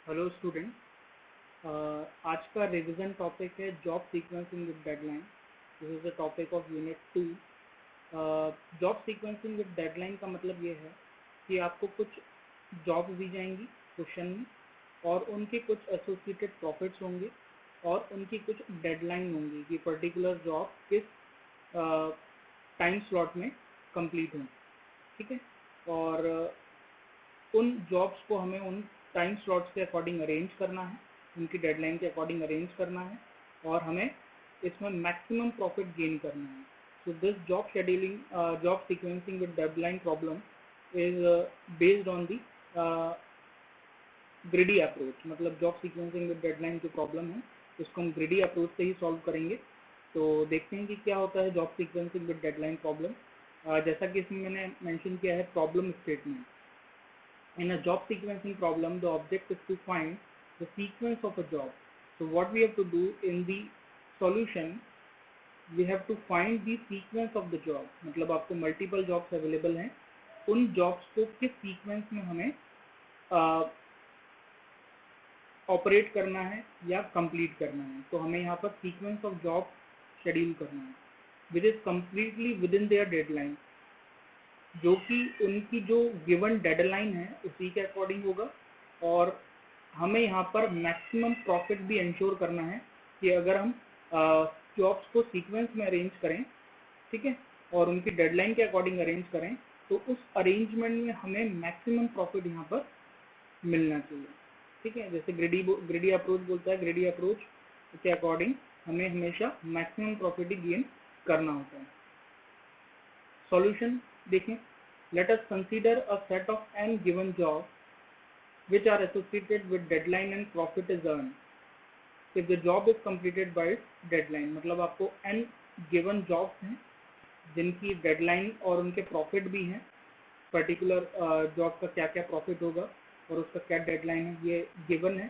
Hello student, आज का revision topic है job sequencing with deadline. This is the topic of unit 2। Job sequencing with deadline का मतलब ये है कि आपको कुछ जॉब्स दी जाएंगी क्वेश्चन में और उनके कुछ एसोसिएटेड प्रॉफिट्स होंगे और उनकी कुछ डेडलाइन होंगी कि पर्टिकुलर जॉब किस टाइम स्लॉट में कंप्लीट हों। ठीक है, और उन जॉब्स को हमें उन टाइम स्लॉट्स के अकॉर्डिंग अरेंज करना है, उनकी डेडलाइन के अकॉर्डिंग अरेंज करना है और हमें इसमें मैक्सिमम प्रॉफिट गेन करना है। So this job scheduling, job sequencing with deadline problem is based on the greedy approach. मतलब जॉब सीक्वेंसिंग विद डेडलाइन जो प्रॉब्लम है उसको हम ग्रिडी अप्रोच से ही सॉल्व करेंगे। तो देखते हैं कि क्या होता है job sequencing with deadline problem. जैसा कि इसमें मैंने मेंशन किया है problem statement. In a job sequencing problem, the object is to find the sequence of a job. So what we have to do in the solution, we have to find the sequence of the job. मतलब आपको multiple jobs available हैं, उन jobs को किस sequence में हमें operate करना है या कंप्लीट करना है। तो हमें यहाँ पर सीक्वेंस ऑफ जॉब शेड्यूल करना है which is completely with in their deadline, जो कि उनकी जो गिवन डेडलाइन है उसी के अकॉर्डिंग होगा। और हमें यहाँ पर मैक्सिमम प्रॉफिट भी इंश्योर करना है कि अगर हम जॉब्स को सीक्वेंस में अरेंज करें, ठीक है, और उनकी डेडलाइन के अकॉर्डिंग अरेंज करें तो उस अरेंजमेंट में हमें मैक्सिमम प्रॉफिट यहाँ पर मिलना चाहिए। ठीक है, जैसे ग्रेडी अप्रोच बोलता है, ग्रेडी अप्रोच के अकॉर्डिंग हमें हमेशा मैक्सिमम प्रॉफिट ही गेन करना होता है। सॉल्यूशन देखें, let us consider a set of n given jobs which are associated with deadline and profit is earned if the job is completed by its deadline। मतलब आपको n given jobs हैं जिनकी deadline और उनके profit भी हैं, particular job का क्या क्या प्रॉफिट होगा और उसका क्या डेडलाइन है ये गिवन है।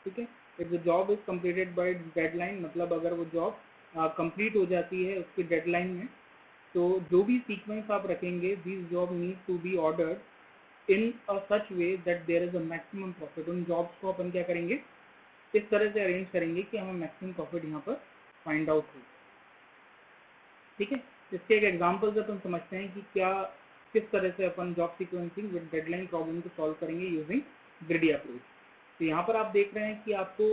ठीक है, if the job is completed by deadline, मतलब अगर वो जॉब कंप्लीट हो जाती है उसकी डेडलाइन में, तो जो भी सीक्वेंस आप रखेंगे this job need to be ordered in a such way that there is a maximum profit. उन जॉब्स को अपन क्या करेंगे, इस तरह से अरेंज करेंगे कि हमें मैक्सिमम प्रॉफिट यहाँ पर फाइंड आउट हो। ठीक है, इसके एक एग्जांपल से अपन समझते हैं कि क्या किस तरह से अपन job sequencing with deadline problem को सॉल्व करेंगे यूजिंग ग्रिडी अप्रोच। तो यहाँ पर आप देख रहे हैं कि आपको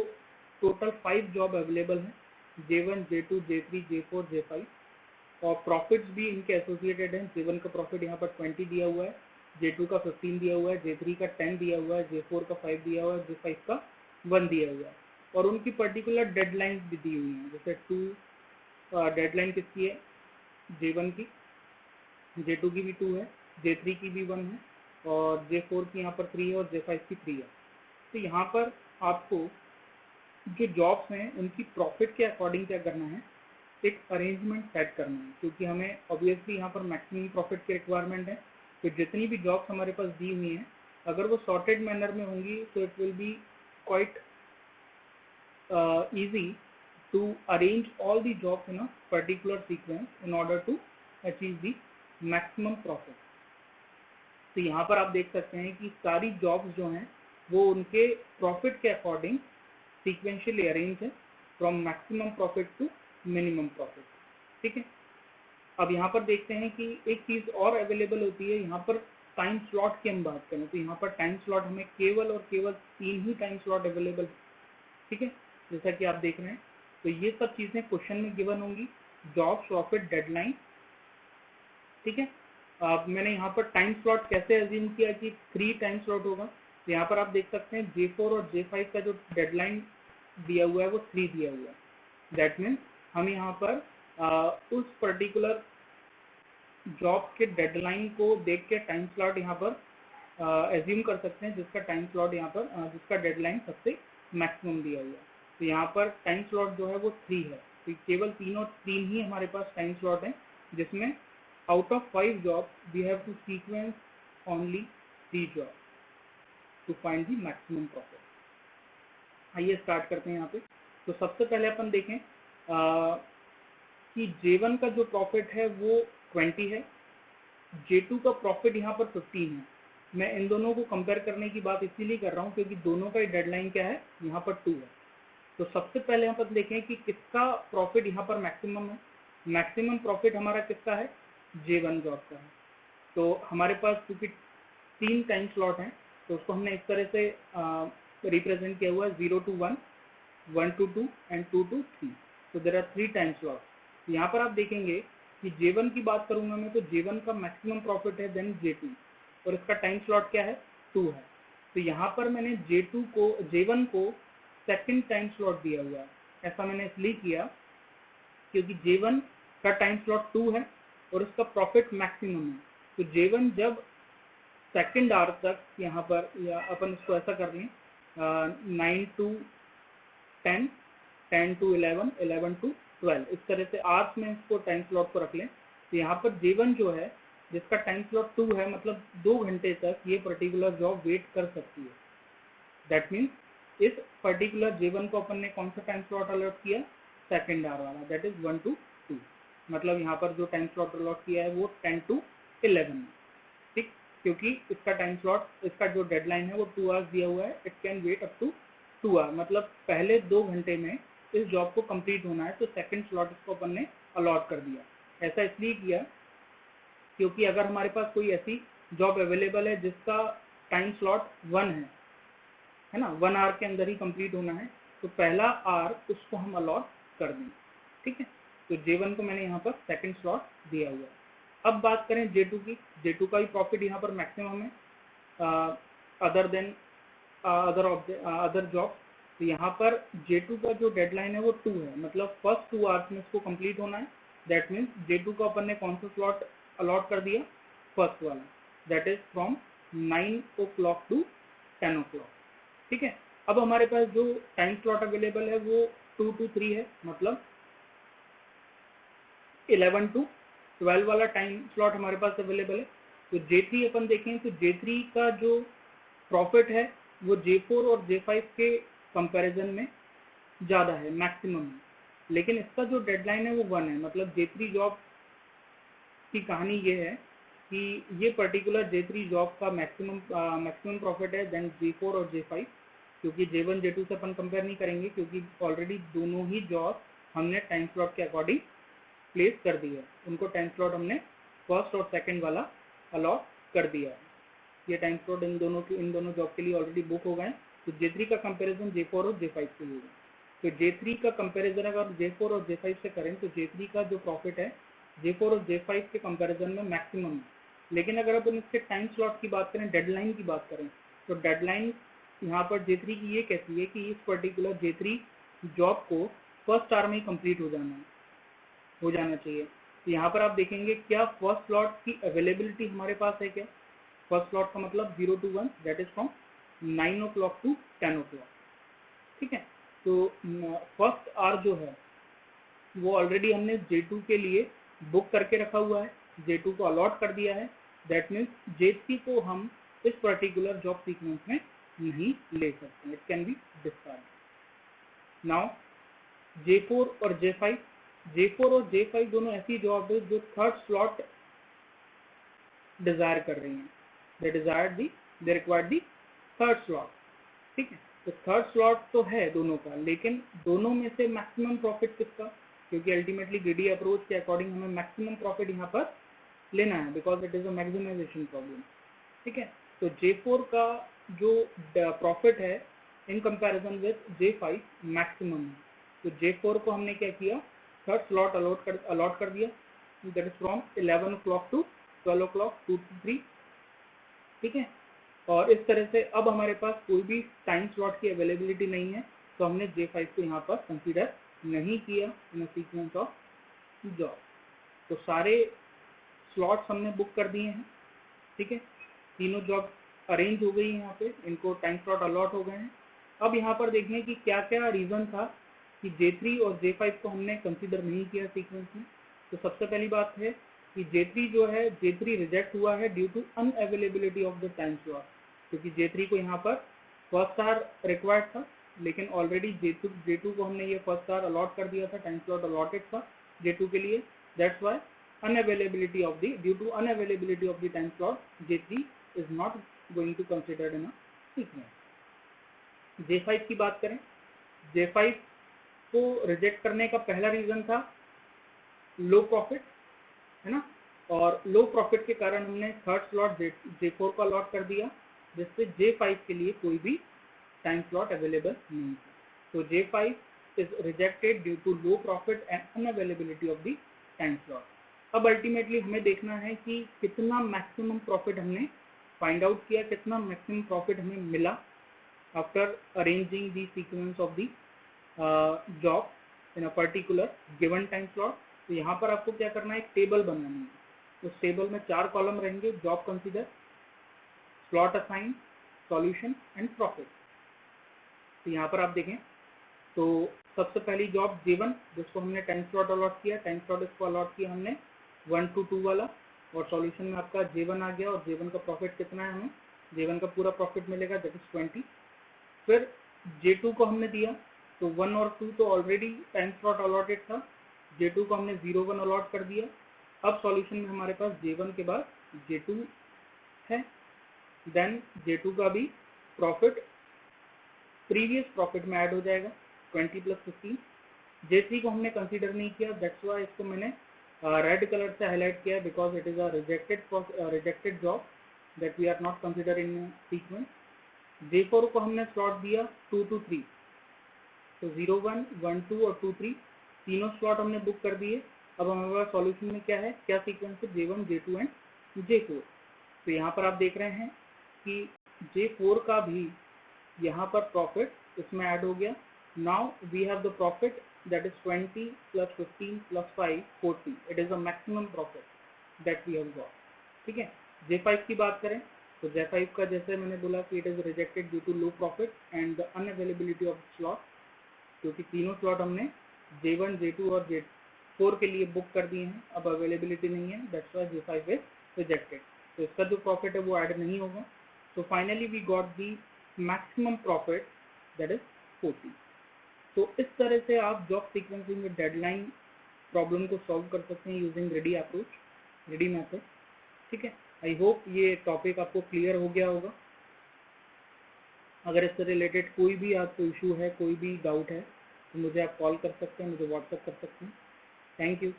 टोटल 5 जॉब अवेलेबल हैं, J1, J2, J3, J4, J5, और प्रॉफिट्स भी इनके एसोसिएटेड हैं। J1 का प्रॉफिट यहाँ पर 20 दिया हुआ है, J2 का 15 दिया हुआ है, J3 का 10 दिया हुआ है, J4 का 5 दिया हुआ है, J5 का 1 दिया हुआ है, और उनकी पर्टिकुलर डेडलाइन भी दी हुई हैं। जैसे 2 डेडलाइन किसकी है, J1 की, J2 की भी 2 है, J3 की भी 1 है, और J4 की यहाँ पर 3 है और J5 की 3 है। तो यहाँ पर आपको जो जॉब्स हैं उनकी प्रॉफिट के अकॉर्डिंग क्या करना है, एक अरेंजमेंट सेट करना है, क्योंकि हमें ऑब्वियसली यहाँ पर मैक्सिमम प्रॉफिट की रिक्वायरमेंट है। तो जितनी भी जॉब्स हमारे पास दी हुई हैं अगर वो सॉर्टेड मैनर में होंगी तो it will be quite easy to arrange all the jobs in a particular sequence in order to achieve the maximum profit। तो यहाँ पर आप देख सकते हैं कि सारी जॉब्स जो हैं वो उनके प्रॉफिट के अकॉर्डिंग सीक्वेंशियली अरेंज है from maximum profit to minimum profit. ठीक है, अब यहाँ पर देखते हैं कि एक चीज और अवेलेबल होती है, यहाँ पर टाइम स्लॉट की हम बात करें तो यहाँ पर टाइम स्लॉट हमें केवल और केवल 3 ही टाइम स्लॉट अवेलेबल है। ठीक है, जैसा कि आप देख रहे हैं, तो ये सब चीजें क्वेश्चन में गिवन होंगी, जॉब, प्रॉफिट, डेडलाइन। ठीक है, अब मैंने यहाँ पर टाइम स्लॉट कैसे अज्यूम किया कि 3 टाइम स्लॉट होगा, तो यहाँ पर आप देख सकते हैं J4 और J5 का जो डेडलाइन दिया हुआ है वो 3 दिया हुआ है। दैट मीन्स हम यहाँ पर उस पर्टिकुलर जॉब के डेडलाइन को देख के टाइम स्लॉट यहाँ पर एज्यूम कर सकते हैं जिसका टाइम स्लॉट यहाँ पर जिसका डेडलाइन सबसे मैक्सिमम दिया हुआ है। तो यहाँ पर टाइम स्लॉट जो है वो 3 है, तो केवल 3 ही हमारे पास टाइम स्लॉट है, जिसमें out of 5 job we have to sequence only 3 job to find the maximum profit. आइए स्टार्ट करते हैं यहाँ पे। तो सबसे पहले अपन देखें कि J1 का जो प्रॉफिट है वो 20 है, J2 का प्रॉफिट यहाँ पर 15 है, मैं इन दोनों को कंपेयर करने की बात इसीलिए कर रहा हूँ क्योंकि दोनों का डेडलाइन क्या है, यहाँ पर 2 है। तो सबसे पहले यहाँ पर देखें कि किसका प्रॉफिट यहाँ पर मैक्सिमम है। मैक्सिमम प्रॉफिट हमारा किसका है, J1 जॉब का है। तो हमारे पास क्योंकि 3 टाइम स्लॉट हैं तो उसको हमने इस तरह से रिप्रेजेंट किया हुआ है 0 to 1, 1 to 2 एंड 2 to 3। तो देयर आर 3 टाइम स्लॉट। यहाँ पर आप देखेंगे कि J1 की बात करूंगा मैं तो J1 का मैक्सिमम प्रॉफिट है देन J2 और इसका टाइम स्लॉट क्या है, 2 है। तो यहाँ पर मैंने J1 को सेकंड टाइम स्लॉट दिया हुआ है। ऐसा मैंने इसलिए किया क्योंकि J1 का टाइम स्लॉट 2 है और उसका प्रॉफिट मैक्सिमम है। तो J1 जब सेकंड आवर तक यहाँ पर, या अपन इसको ऐसा कर लें 9 to 10, 10 to 11, 11 to 12, इस तरह से आवर्स में इसको टाइम स्लॉट को रख लें। तो यहाँ पर J1 जो है जिसका टाइम स्लॉट 2 है, मतलब 2 घंटे तक ये पर्टिकुलर जॉब वेट कर सकती है। दैट मीन्स इस पर्टिकुलर J1 को अपन ने कौन सा टाइम स्लॉट अलॉट किया, सेकंड आवर वाला, दैट इज 1 to 2। मतलब यहाँ पर जो टाइम स्लॉट अलॉट किया है वो 10 to 11 है, ठीक। क्योंकि इसका टाइम स्लॉट, इसका जो डेडलाइन है वो 2 आवर्स दिया हुआ है, it can wait up to 2 hour. मतलब पहले 2 घंटे में इस जॉब को कंप्लीट होना है तो सेकंड स्लॉट इसको अपन ने अलॉट कर दिया। ऐसा इसलिए किया क्योंकि अगर हमारे पास कोई ऐसी जॉब अवेलेबल है जिसका टाइम स्लॉट 1 है ना, 1 आवर के अंदर ही कंप्लीट होना है, तो पहला आवर उसको हम अलॉट कर देंगे, ठीक है। तो J1 को मैंने यहाँ पर सेकंड स्लॉट दिया हुआ है। अब बात करें J2 की। J2 का भी प्रॉफिट यहाँ पर मैक्सिमम है अदर देन अदर जॉब। तो यहाँ पर J2 का जो डेडलाइन है वो 2 है, मतलब फर्स्ट 2 आवर्स में इसको कंप्लीट होना है। दैट मीन्स J2 को अपन ने कौन सा स्लॉट अलॉट कर दिया, फर्स्ट वाला, that is from 9 o'clock to 10 o'clock, ठीक है। अब हमारे पास जो टाइम स्लॉट अवेलेबल है वो 2 to 3 है, मतलब 11 to 12 वाला टाइम स्लॉट हमारे पास अवेलेबल है। तो J3 अपन देखें तो J3 का जो प्रॉफिट है वो J4 और J5 के कंपैरिजन में ज़्यादा है, मैक्सिमम है, लेकिन इसका जो डेडलाइन है वो 1 है। मतलब J3 जॉब की कहानी ये है कि ये पर्टिकुलर J3 जॉब का मैक्सिमम प्रॉफिट है देन J4 और J5, क्योंकि J1 J2 से अपन कंपेयर नहीं करेंगे क्योंकि ऑलरेडी दोनों ही जॉब हमने टाइम स्लॉट के अकॉर्डिंग प्लेस कर दी है। उनको टाइम स्लॉट हमने फर्स्ट और सेकंड वाला अलॉट कर दिया है। ये टाइम स्लॉट इन दोनों जॉब के लिए ऑलरेडी बुक हो गए। तो J3 का कंपैरिजन J4 और J5 से होगा। तो J3 का कंपैरिजन अगर J4 और J5 से करें तो J3 का जो प्रॉफिट है J4 और J5 के कंपैरिजन में मैक्सिमम है। लेकिन अगर अपन इसके टाइम स्लॉट की बात करें, डेडलाइन की बात करें, तो डेडलाइन यहाँ पर J3 की ये कहती है कि इस पर्टिकुलर J3 जॉब को फर्स्ट आवर में ही कंप्लीट हो जाना चाहिए। तो यहाँ पर आप देखेंगे क्या फर्स्ट स्लॉट की अवेलेबिलिटी हमारे पास है क्या। फर्स्ट स्लॉट का मतलब 0 to 1, that is from 9 o'clock to 10 o'clock, ठीक है। तो फर्स्ट आवर जो है वो ऑलरेडी हमने J2 के लिए बुक करके रखा हुआ है, J2 को अलॉट कर दिया है। दैट मीन्स J3 को हम इस पर्टिकुलर जॉब सीक्वेंस में नहीं ले सकते, it can be discard. Now J4 और J5 दोनों ऐसी जॉब है जो थर्ड स्लॉट डिजायर कर रही हैं। They require the third slot, ठीक है। तो थर्ड स्लॉट तो है दोनों का, लेकिन दोनों में से मैक्सिमम प्रॉफिट किसका, क्योंकि अल्टीमेटली ग्रीडी अप्रोच के अकॉर्डिंग हमें मैक्सिमम प्रॉफिट यहाँ पर लेना है, because it is a maximization problem, ठीक है। तो J4 का जो प्रॉफिट है in comparison with J5 maximum है। तो J4 को हमने क्या किया, थर्ड स्लॉट अलॉट कर दिया, that is from 11 o'clock to 12 o'clock, 2 to 3, ठीक है। और इस तरह से अब हमारे पास कोई भी टाइम स्लॉट की अवेलेबिलिटी नहीं है, तो हमने J5 को यहाँ पर कंसीडर नहीं किया इन सीक्वेंस ऑफ जॉब। तो सारे स्लॉट्स हमने बुक कर दिए हैं, ठीक है। तीनों जॉब अरेंज हो गई है यहाँ पे, इनको टाइम स्लॉट अलॉट हो गए हैं। अब यहाँ पर देखने की क्या क्या रीज़न था कि J3 और J5 को हमने कंसीडर नहीं किया सीक्वेंस में। तो सबसे पहली बात है कि J3 जो है, J3 रिजेक्ट हुआ है due to unavailability of the time slot, क्योंकि J3 को यहाँ पर फर्स्ट आवर रिक्वायर्ड था, लेकिन ऑलरेडी J2 को हमने ये फर्स्ट आवर अलॉट कर दिया था, टाइम स्लॉट अलॉटेड था J2 के लिए। That's why due to unavailability of the time slot J3 is not going to considered in a sequence. J5 की बात करें, J5 को रिजेक्ट करने का पहला रीजन था लो प्रॉफिट, है ना, और लो प्रॉफिट के कारण हमने थर्ड स्लॉट J4 का अलॉट कर दिया, जिससे J5 के लिए कोई भी टाइम स्लॉट अवेलेबल नहीं था. तो J5 is rejected due to low profit and unavailability of the time slot. अब अल्टीमेटली हमें देखना है कि कितना मैक्सिमम प्रॉफिट हमने फाइंड आउट किया, कितना मैक्सिमम प्रॉफिट हमें मिला after arranging the sequence of the job in a particular given time slot. तो यहाँ पर आपको क्या करना है, एक टेबल बनानी है. उस टेबल में 4 कॉलम रहेंगे, job consider, slot assign, solution and profit. तो यहाँ पर आप देखें तो सबसे पहली जॉब J1 जिसको हमने टाइम स्लॉट अलॉट किया, टाइम स्लॉट इसको अलॉट किया हमने 1 to 2 वाला, और सॉल्यूशन में आपका J1 आ गया, और J1 का प्रॉफिट कितना है, हमें J1 का पूरा प्रॉफिट मिलेगा, दैट इज 20. फिर J2 को हमने दिया, तो 1 और 2 तो ऑलरेडी टाइम स्लॉट अलॉटेड था, J2 को हमने 0-1 अलॉट कर दिया. अब सॉल्यूशन में हमारे पास J1 के बाद J2 है, देन J2 का भी प्रॉफिट प्रीवियस प्रॉफिट में ऐड हो जाएगा 20 + 15. J3 को हमने कंसीडर नहीं किया, दैट्स व्हाई इसको मैंने रेड कलर से हाईलाइट किया, because it is a rejected job that we are not consider in sequence. J4 को हमने स्लॉट दिया 2 to 3, तो 0, 1, 1, 2 और 2, 3 तीनों स्लॉट हमने बुक कर दिए. अब हमारे पास सॉल्यूशन में क्या है, क्या सीक्वेंस है, J1, J2 एंड J4. तो यहाँ पर आप देख रहे हैं कि J4 का भी यहाँ पर प्रॉफिट इसमें ऐड हो गया. Now we have the profit that is 20 + 15 + 5 40. It is the maximum profit that we have got. ठीक है. J5 की बात करें तो J5 का जैसे मैंने बोला कि it is rejected due to low profit and the unavailability of slot, क्योंकि तीनों स्लॉट हमने J1, J2 और J4 के लिए बुक कर दिए हैं, अब अवेलेबिलिटी नहीं है, that's why J5 is rejected. तो इसका जो प्रॉफिट है वो ऐड नहीं होगा. So finally we got the maximum profit that is 40. तो इस तरह से आप जॉब सीक्वेंसिंग में डेडलाइन प्रॉब्लम को सॉल्व कर सकते हैं using ready approach, ready method. ठीक है. आई होप ये टॉपिक आपको क्लियर हो गया होगा. अगर इससे रिलेटेड कोई भी आपको इशू है, कोई भी डाउट है, तो मुझे आप कॉल कर सकते हैं, मुझे व्हाट्सएप कर सकते हैं. Thank you.